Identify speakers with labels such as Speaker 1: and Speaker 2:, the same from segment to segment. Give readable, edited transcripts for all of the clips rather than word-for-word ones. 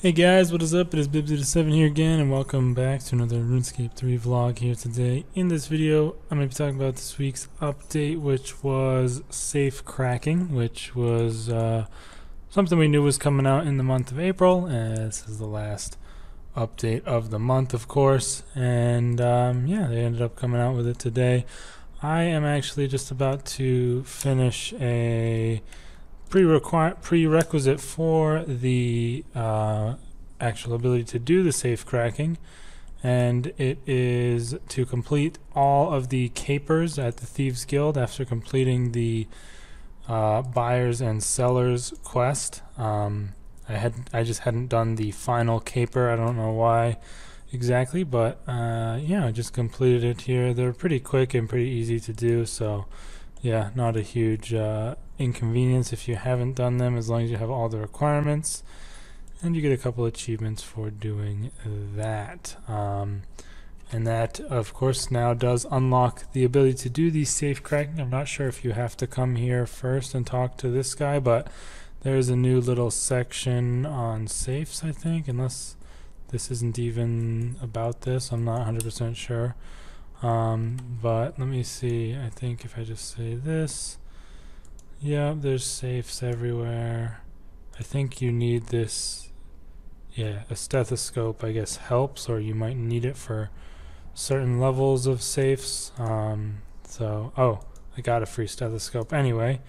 Speaker 1: Hey guys, what is up? It is Bib07 here again, and welcome back to another RuneScape 3 vlog here today. In this video, I'm going to be talking about this week's update, which was Safecracking, which was something we knew was coming out in the month of April. This is the last update of the month, of course, and yeah, they ended up coming out with it today. I am actually just about to finish a prerequisite for the actual ability to do the safe cracking, and it is to complete all of the capers at the Thieves Guild after completing the buyers and sellers quest. I just hadn't done the final caper. I don't know why exactly, but yeah, I just completed it here. They're pretty quick and pretty easy to do, so yeah, not a huge inconvenience if you haven't done them, as long as you have all the requirements, and you get a couple achievements for doing that. And that, of course, now does unlock the ability to do the safe cracking. I'm not sure if you have to come here first and talk to this guy, but there's a new little section on safes, I think, unless this isn't even about this. I'm not 100% sure. But let me see. I think if I just say this, yeah, there's safes everywhere. I think you need this. Yeah, a stethoscope, I guess, helps, or you might need it for certain levels of safes. Oh, I got a free stethoscope anyway.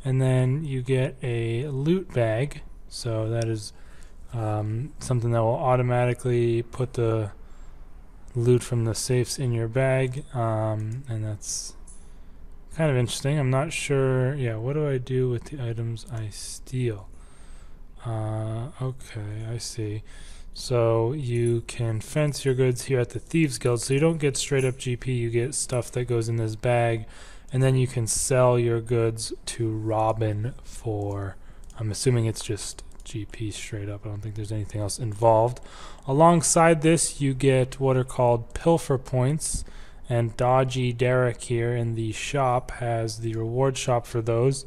Speaker 1: And then you get a loot bag. So that is something that will automatically put the loot from the safes in your bag, and that's kind of interesting. I'm not sure. Yeah, what do I do with the items I steal? Okay, I see. So you can fence your goods here at the Thieves Guild, so you don't get straight up GP, you get stuff that goes in this bag, and then you can sell your goods to Robin for, I'm assuming it's just GP straight up. I don't think there's anything else involved. Alongside this, you get what are called pilfer points, and Dodgy Derek here in the shop has the reward shop for those.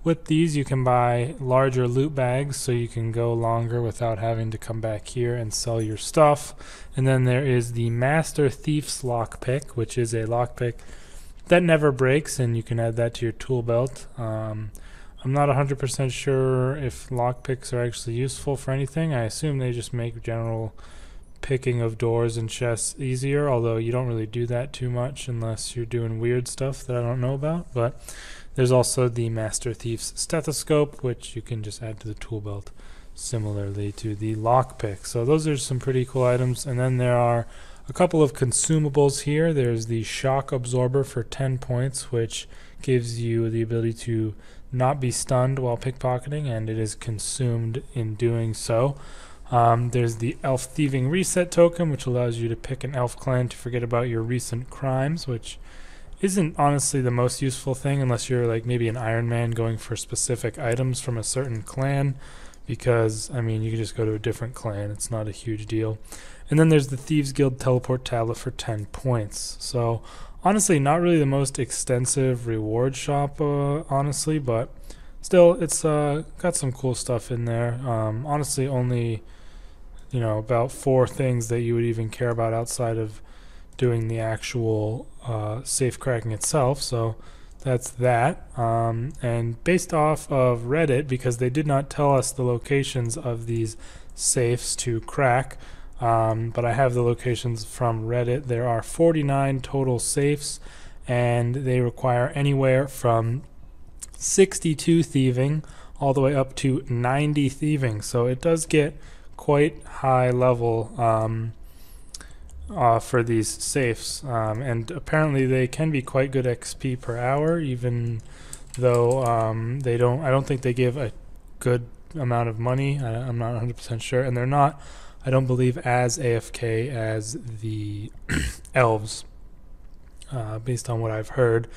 Speaker 1: With these, you can buy larger loot bags, so you can go longer without having to come back here and sell your stuff. And then there is the Master Thief's lockpick, which is a lockpick that never breaks, and you can add that to your tool belt. I'm not 100% sure if lockpicks are actually useful for anything. I assume they just make general picking of doors and chests easier, although you don't really do that too much unless you're doing weird stuff that I don't know about. But there's also the Master Thief's stethoscope, which you can just add to the tool belt similarly to the lockpick. So those are some pretty cool items. And then there are a couple of consumables here. There's the shock absorber for 10 points, which gives you the ability to not be stunned while pickpocketing, and it is consumed in doing so. There's the elf thieving reset token, which allows you to pick an elf clan to forget about your recent crimes, which isn't honestly the most useful thing unless you're like maybe an Iron Man going for specific items from a certain clan, because I mean you can just go to a different clan, it's not a huge deal. And then there's the Thieves Guild teleport tablet for 10 points. So honestly, not really the most extensive reward shop, honestly, but still, it's got some cool stuff in there. Honestly, only, about 4 things that you would even care about outside of doing the actual safe cracking itself. So that's that. And based off of Reddit, because they did not tell us the locations of these safes to crack, but I have the locations from Reddit. There are 49 total safes, and they require anywhere from 62 thieving all the way up to 90 thieving. So it does get quite high level for these safes, and apparently they can be quite good XP per hour, even though I don't think they give a good amount of money. I'm not 100% sure, and they're not, I don't believe, as AFK as the elves, based on what I've heard.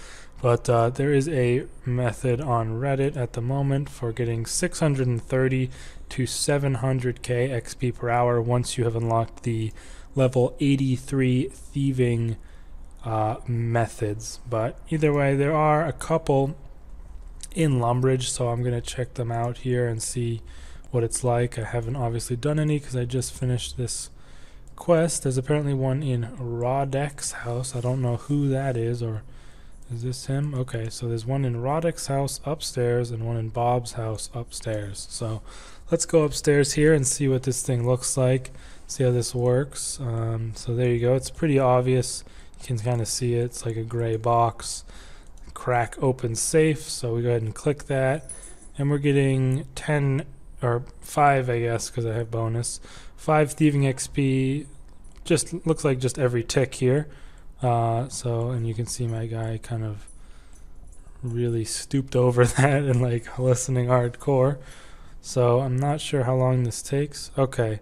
Speaker 1: But there is a method on Reddit at the moment for getting 630 to 700k XP per hour once you have unlocked the level 83 thieving methods. But either way, there are a couple in Lumbridge, so I'm going to check them out here and see what it's like. I haven't obviously done any because I just finished this quest. There's apparently one in Rodek's house. I don't know who that is, or is this him? Okay, so there's one in Rodek's house upstairs and one in Bob's house upstairs. So let's go upstairs here and see what this thing looks like, see how this works. So there you go. It's pretty obvious. You can kind of see it. It's like a gray box. Crack open safe. So we go ahead and click that. And we're getting 10 or 5, I guess, because I have bonus. 5 thieving XP. Just looks like just every tick here. And you can see my guy kind of really stooped over that and like listening hardcore. So I'm not sure how long this takes. Okay,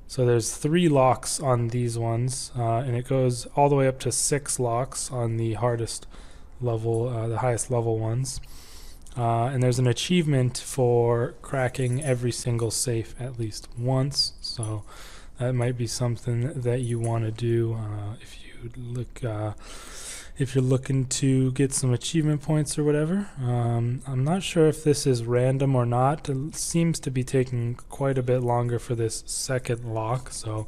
Speaker 1: so there's 3 locks on these ones, and it goes all the way up to 6 locks on the hardest level, the highest level ones. And there's an achievement for cracking every single safe at least once. So that might be something that you want to do if you're looking to get some achievement points or whatever. I'm not sure if this is random or not. It seems to be taking quite a bit longer for this second lock, so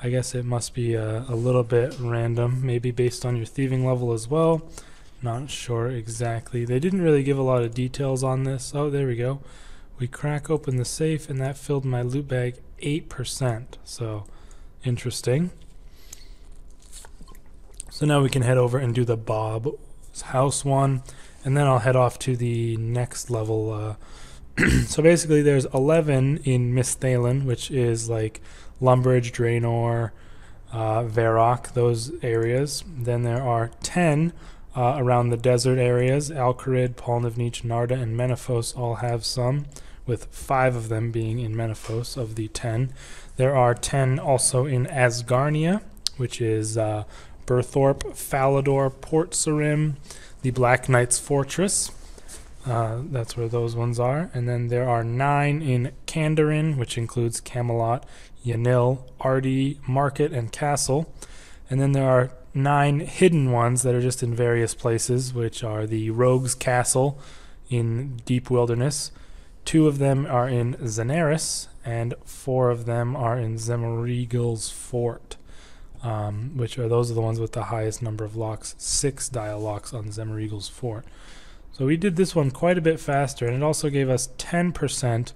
Speaker 1: I guess it must be a little bit random, maybe based on your thieving level as well. Not sure exactly. They didn't really give a lot of details on this. Oh, there we go. We crack open the safe and that filled my loot bag 8%. So interesting. So now we can head over and do the Bob's house one, and then I'll head off to the next level. So basically there's 11 in Misthalin, which is like Lumbridge, Draenor, Varrock, those areas. Then there are 10 around the desert areas. Alcarid, Polnivnich, Narda, and Menaphos all have some, with 5 of them being in Menaphos of the 10. There are 10 also in Asgarnia, which is Burthorpe, Falador, Port Sarim, the Black Knight's Fortress. That's where those ones are. And then there are 9 in Kandarin, which includes Camelot, Yanil, Ardi, Market, and Castle. And then there are 9 hidden ones that are just in various places, which are the Rogue's Castle in Deep Wilderness. 2 of them are in Zenaris, and 4 of them are in Zemregel's Fort. Those are the ones with the highest number of locks, 6 dial locks on Zemregel's Fort. So we did this one quite a bit faster, and it also gave us 10%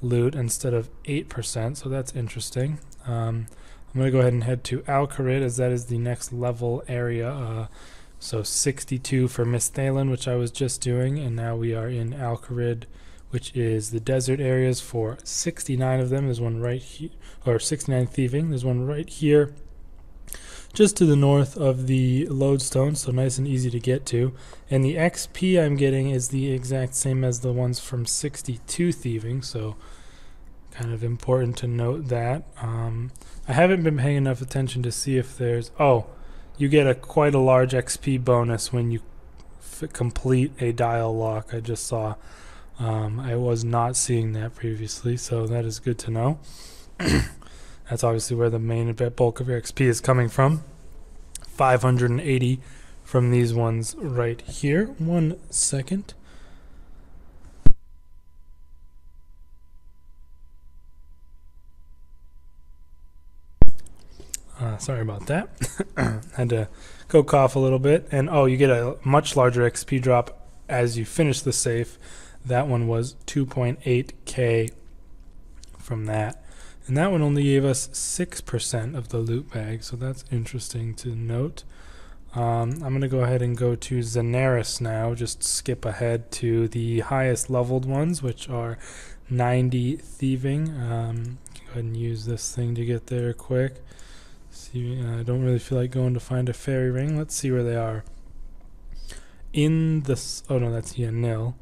Speaker 1: loot instead of 8%, so that's interesting. I'm going to go ahead and head to Alcarid, as that is the next level area. So 62 for Misthalin, which I was just doing, and now we are in Alcarid, which is the desert areas for 69 of them. There's one right here, or 69 thieving. There's one right here, just to the north of the lodestone, so nice and easy to get to. And the XP I'm getting is the exact same as the ones from 62 thieving, so kind of important to note that. I haven't been paying enough attention to see if there's... Oh, you get quite a large XP bonus when you complete a dial lock. I just saw. I was not seeing that previously, so that is good to know. That's obviously where the main bulk of your XP is coming from. 580 from these ones right here. 1 second. Sorry about that. Had to go cough a little bit. And oh, you get a much larger XP drop as you finish the safe. That one was 2.8k from that. And that one only gave us 6% of the loot bag, so that's interesting to note. I'm going to go ahead and go to Zenaris now, just skip ahead to the highest leveled ones, which are 90 thieving. Go ahead and use this thing to get there quick. See, I don't really feel like going to find a fairy ring. Let's see where they are. In this, oh no, that's Yanil.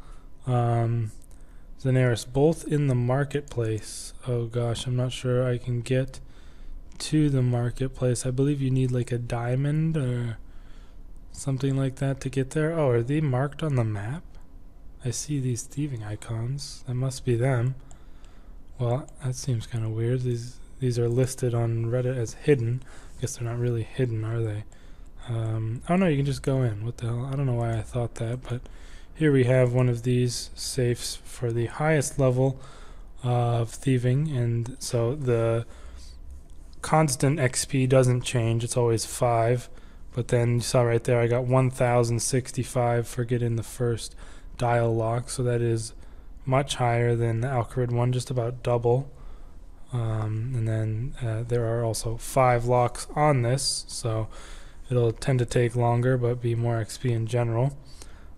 Speaker 1: Zenaris, both in the marketplace. Oh gosh, I'm not sure I can get to the marketplace. I believe you need like a diamond or something like that to get there. Oh, are they marked on the map? I see these thieving icons. That must be them. Well, that seems kind of weird. These are listed on Reddit as hidden. I guess they're not really hidden, are they? Oh no, you can just go in. What the hell? I don't know why I thought that, but here we have one of these safes for the highest level. of thieving, and so the constant XP doesn't change. It's always 5. But then you saw right there, I got 1,065 for getting the first dial lock, so that is much higher than the Alcarid one, just about double. And then there are also 5 locks on this, so it'll tend to take longer but be more XP in general.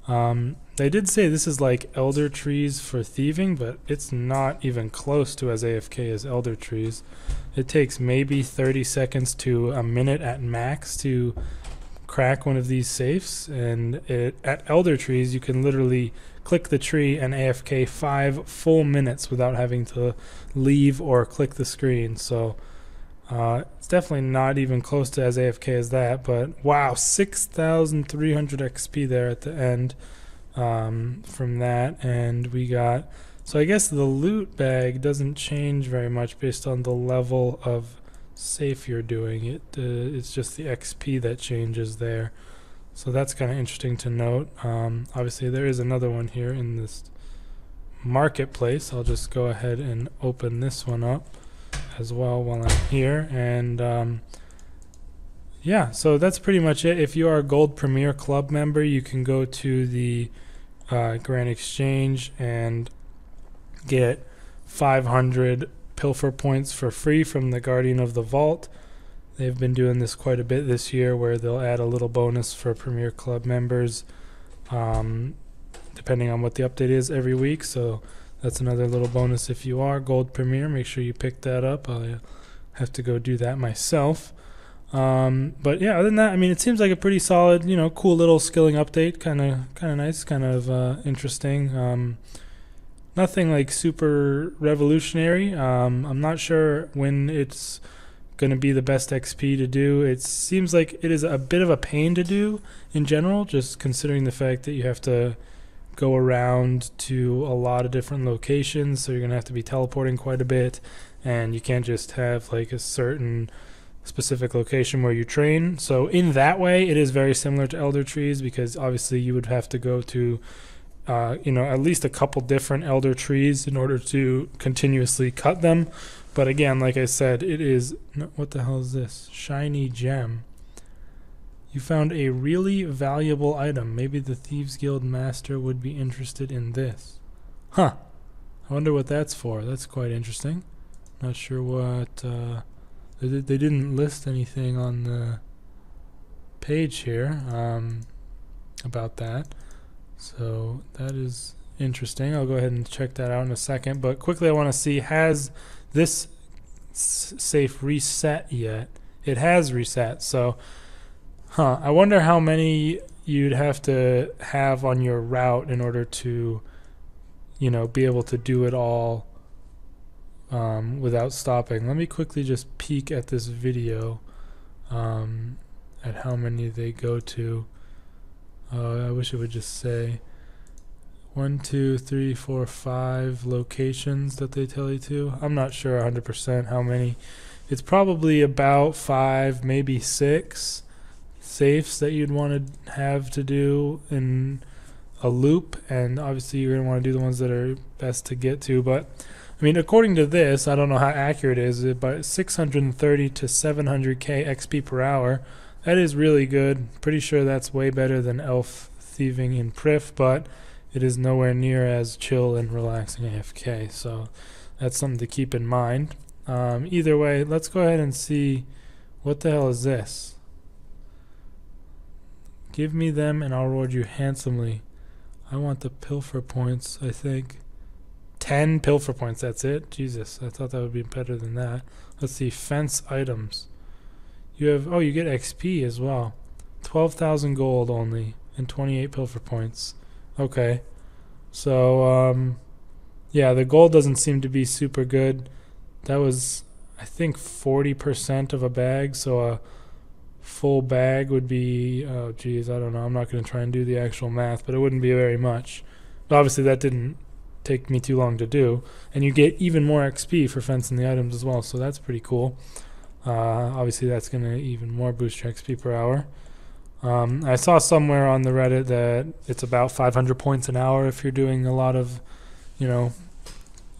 Speaker 1: They did say this is like elder trees for thieving, but it's not even close to as AFK as elder trees. It takes maybe 30 seconds to a minute at max to crack one of these safes, and at elder trees you can literally click the tree and AFK 5 full minutes without having to leave or click the screen. So it's definitely not even close to as AFK as that, but wow, 6,300 XP there at the end from that. And we got, so I guess the loot bag doesn't change very much based on the level of safe you're doing. It's just the XP that changes there, so that's kind of interesting to note. Obviously there is another one here in this marketplace. I'll just go ahead and open this one up as well while I'm here, and yeah, so that's pretty much it. If you are a Gold Premier Club member, you can go to the Grand Exchange and get 500 pilfer points for free from the Guardian of the Vault. They've been doing this quite a bit this year, where they'll add a little bonus for Premier Club members depending on what the update is every week. So that's another little bonus if you are Gold Premier. Make sure you pick that up. I'll have to go do that myself. But yeah, other than that, I mean, it seems like a pretty solid, cool little skilling update. Kind of nice, kind of interesting. Nothing like super revolutionary. I'm not sure when it's going to be the best XP to do. It seems like it is a bit of a pain to do in general, just considering the fact that you have to go around to a lot of different locations, so you're going to have to be teleporting quite a bit, and you can't just have like a certain specific location where you train. So in that way, it is very similar to Elder Trees, because obviously you would have to go to at least a couple different elder trees in order to continuously cut them. But again, like I said, it is, what the hell is this? Shiny gem. You found a really valuable item. Maybe the Thieves Guild Master would be interested in this. Huh. I wonder what that's for. That's quite interesting. Not sure what, they didn't list anything on the page here about that. So that is interesting. I'll go ahead and check that out in a second. But quickly, I want to see, has this safe reset yet? It has reset. So, I wonder how many you'd have to have on your route in order to, be able to do it all without stopping. Let me quickly just peek at this video at how many they go to. I wish it would just say 1, 2, 3, 4, 5 locations that they tell you to. I'm not sure 100% how many. It's probably about 5, maybe 6 safes that you'd want to have to do in a loop, and obviously you're going to want to do the ones that are best to get to. But I mean, according to this, I don't know how accurate it is, but 630 to 700k XP per hour. That is really good. Pretty sure that's way better than elf thieving in Prif, but it is nowhere near as chill and relaxing AFK, so that's something to keep in mind. Either way, let's go ahead and see, what the hell is this? Give me them and I'll reward you handsomely. I want the pilfer points, I think. 10 pilfer points, that's it? Jesus, I thought that would be better than that. Let's see, fence items. You have, you get XP as well. 12,000 gold only and 28 pilfer points. Okay. So, yeah, the gold doesn't seem to be super good. That was, I think, 40% of a bag, so a full bag would be, oh geez, I don't know. I'm not going to try and do the actual math, but it wouldn't be very much. But obviously that didn't take me too long to do. And you get even more XP for fencing the items as well, so that's pretty cool. Obviously that's going to even more boost your XP per hour. I saw somewhere on the Reddit that it's about 500 points an hour if you're doing a lot of,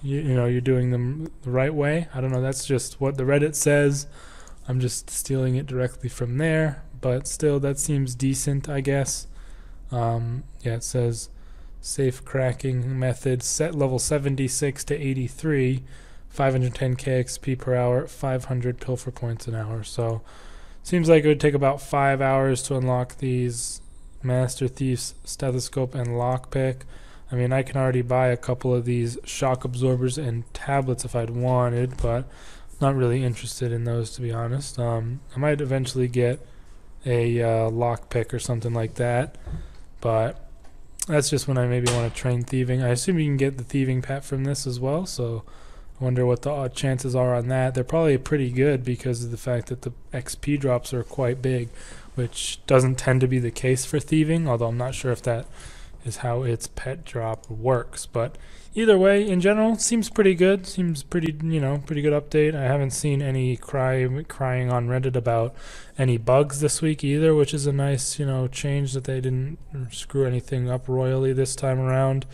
Speaker 1: you're doing them the right way. I don't know. That's just what the Reddit says. I'm just stealing it directly from there, but still, that seems decent, I guess. Yeah, it says Safecracking method set level 76 to 83, 510 KXP per hour, 500 pilfer points an hour. So seems like it would take about 5 hours to unlock these Master Thief's stethoscope and lockpick. I mean, I can already buy a couple of these shock absorbers and tablets if I'd wanted, but not really interested in those, to be honest. I might eventually get a lockpick or something like that, but that's just when I maybe want to train thieving. I assume you can get the thieving pet from this as well, so I wonder what the chances are on that. They're probably pretty good because of the fact that the XP drops are quite big, which doesn't tend to be the case for thieving, although I'm not sure if that is how its pet drop works. But either way, in general, seems pretty good. Seems pretty, pretty good update. I haven't seen any crying on Reddit about any bugs this week either, which is a nice, change that they didn't screw anything up royally this time around.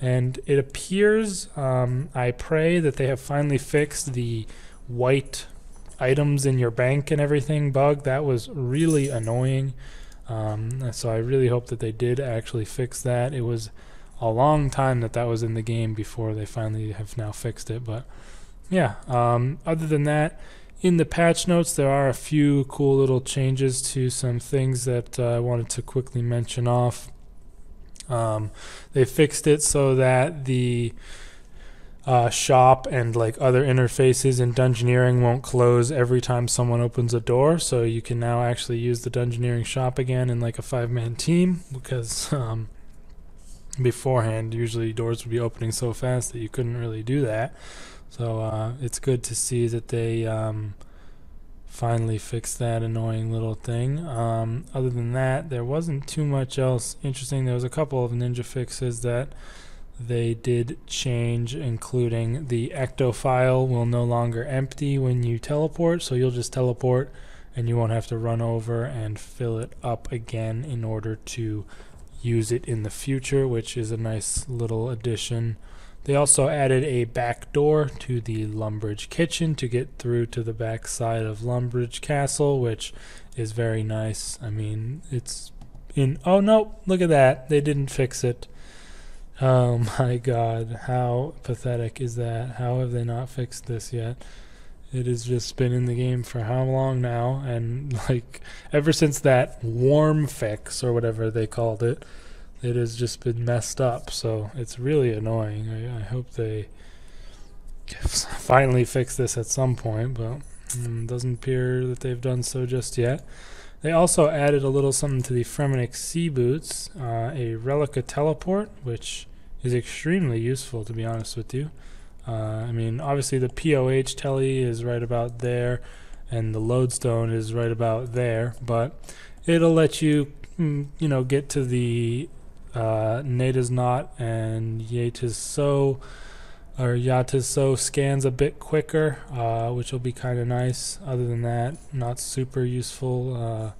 Speaker 1: And it appears, I pray that they have finally fixed the white items in your bank and everything bug. That was really annoying. So I really hope that they did actually fix that. It was a long time that was in the game before they finally have now fixed it. But yeah, other than that, in the patch notes, there are a few cool little changes to some things that I wanted to quickly mention off. They fixed it so that the shop and like other interfaces in Dungeoneering won't close every time someone opens a door, so you can now actually use the Dungeoneering shop again in like a 5-man team, because beforehand usually doors would be opening so fast that you couldn't really do that. So it's good to see that they finally fixed that annoying little thing. Other than that, there wasn't too much else interesting. There was a couple of ninja fixes that they did change, including the ecto file will no longer empty when you teleport, so you'll just teleport and you won't have to run over and fill it up again in order to use it in the future, which is a nice little addition. They also added a back door to the Lumbridge kitchen to get through to the back side of Lumbridge Castle, which is very nice. I mean, it's in... Oh no, look at that. They didn't fix it. Oh my god, how pathetic is that? How have they not fixed this yet? It has just been in the game for how long now? And like ever since that warm fix or whatever they called it, it has just been messed up. So it's really annoying. I hope they finally fix this at some point, but it doesn't appear that they've done so just yet. They also added a little something to the Fremennik sea boots, a Relica teleport, which is extremely useful, to be honest with you. I mean, obviously the POH telly is right about there, and the lodestone is right about there, but it'll let you, get to the Nada's Knot and Yatis So scans a bit quicker, which will be kind of nice. Other than that, not super useful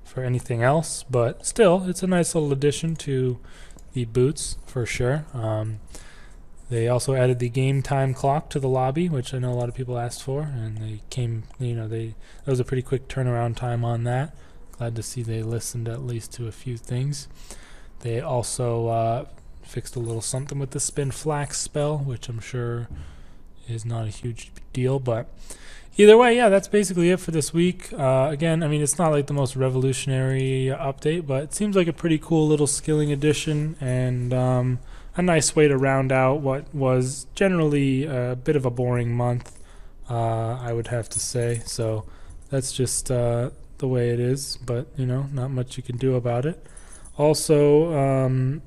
Speaker 1: for anything else, but still, it's a nice little addition to the boots for sure. They also added the game time clock to the lobby, which I know a lot of people asked for, and they came, that was a pretty quick turnaround time on that. Glad to see they listened at least to a few things. They also fixed a little something with the spin flax spell, which I'm sure is not a huge deal, but either way, yeah, that's basically it for this week. Again, I mean, it's not like the most revolutionary update, but it seems like a pretty cool little skilling addition, and a nice way to round out what was generally a bit of a boring month, I would have to say. So that's just the way it is, but not much you can do about it. Also,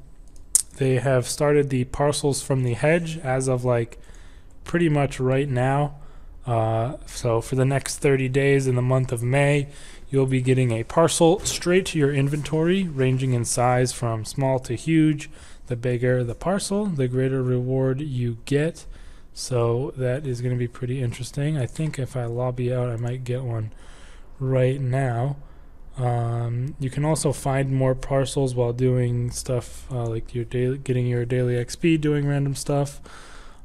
Speaker 1: they have started the parcels from the hedge as of like pretty much right now. So for the next 30 days in the month of May, you'll be getting a parcel straight to your inventory, ranging in size from small to huge. The bigger the parcel, the greater reward you get. So that is going to be pretty interesting. I think if I lobby out, I might get one right now. You can also find more parcels while doing stuff like getting your daily XP, doing random stuff.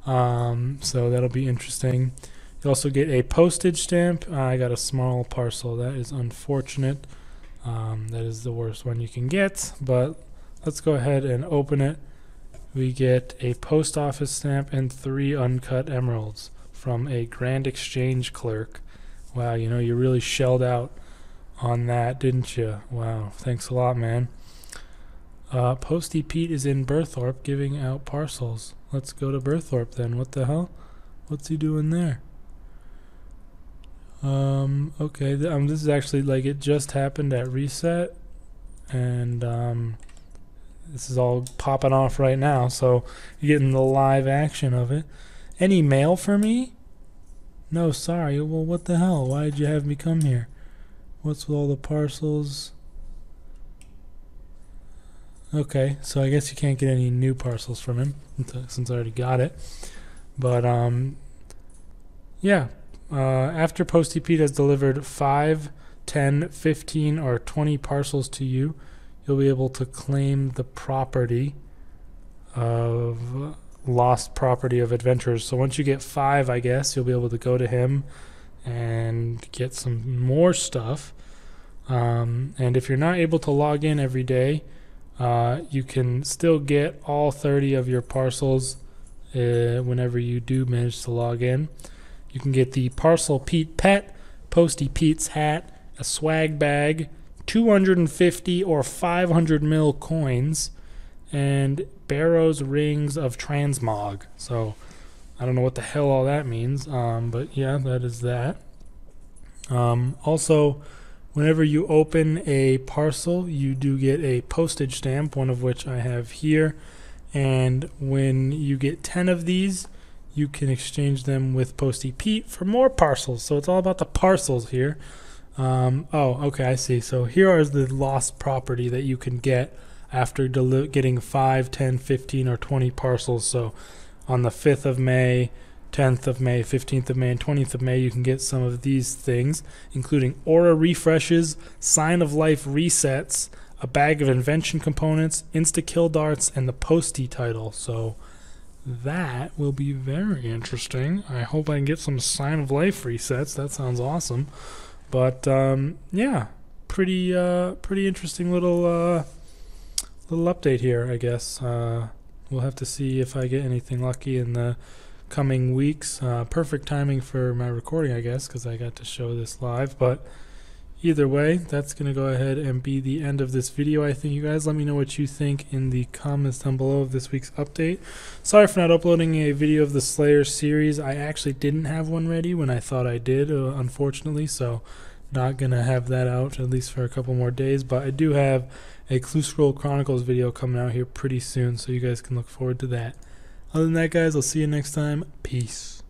Speaker 1: So that'll be interesting. You also get a postage stamp. I got a small parcel. That is unfortunate. That is the worst one you can get, but let's go ahead and open it. We get a post office stamp and 3 uncut emeralds from a Grand Exchange clerk. Wow, you know, you really shelled out on that, didn't you? Wow, thanks a lot, man. Posty Pete is in Berthorpe giving out parcels. Let's go to Berthorpe then. What the hell? What's he doing there? Okay, this is actually like it just happened at reset, and this is all popping off right now, so you're getting the live action of it. Any mail for me? No, sorry. Well, what the hell? Why did you have me come here? What's with all the parcels? Okay, so I guess you can't get any new parcels from him since I already got it. But yeah. After Posty Pete has delivered 5, 10, 15, or 20 parcels to you, you'll be able to claim the property of lost property of adventurers. So once you get 5, I guess, you'll be able to go to him and get some more stuff. And if you're not able to log in every day, you can still get all 30 of your parcels whenever you do manage to log in. You can get the Parcel Pete pet, Posty Pete's hat, a swag bag, 250 or 500 mil coins, and Barrow's Rings of Transmog. So I don't know what the hell all that means, but yeah, that is that. Also, whenever you open a parcel, you do get a postage stamp, one of which I have here. And when you get 10 of these, you can exchange them with Posty Pete for more parcels. So it's all about the parcels here. Oh, okay, I see. So here is the lost property that you can get after getting 5, 10, 15, or 20 parcels. So on the 5th of May, 10th of May, 15th of May, and 20th of May, you can get some of these things, including Aura Refreshes, Sign of Life Resets, a bag of invention components, insta-kill darts, and the Posty title. So that will be very interesting. I hope I can get some Sign of Life resets. That sounds awesome. But yeah, pretty interesting little update here, I guess. We'll have to see if I get anything lucky in the coming weeks. Perfect timing for my recording, I guess, because I got to show this live. But either way, that's going to go ahead and be the end of this video. I think you guys let me know what you think in the comments down below of this week's update. Sorry for not uploading a video of the Slayer series. I actually didn't have one ready when I thought I did, unfortunately, so not going to have that out at least for a couple more days. But I do have a Clue Scroll Chronicles video coming out here pretty soon, so you guys can look forward to that. Other than that, guys, I'll see you next time. Peace.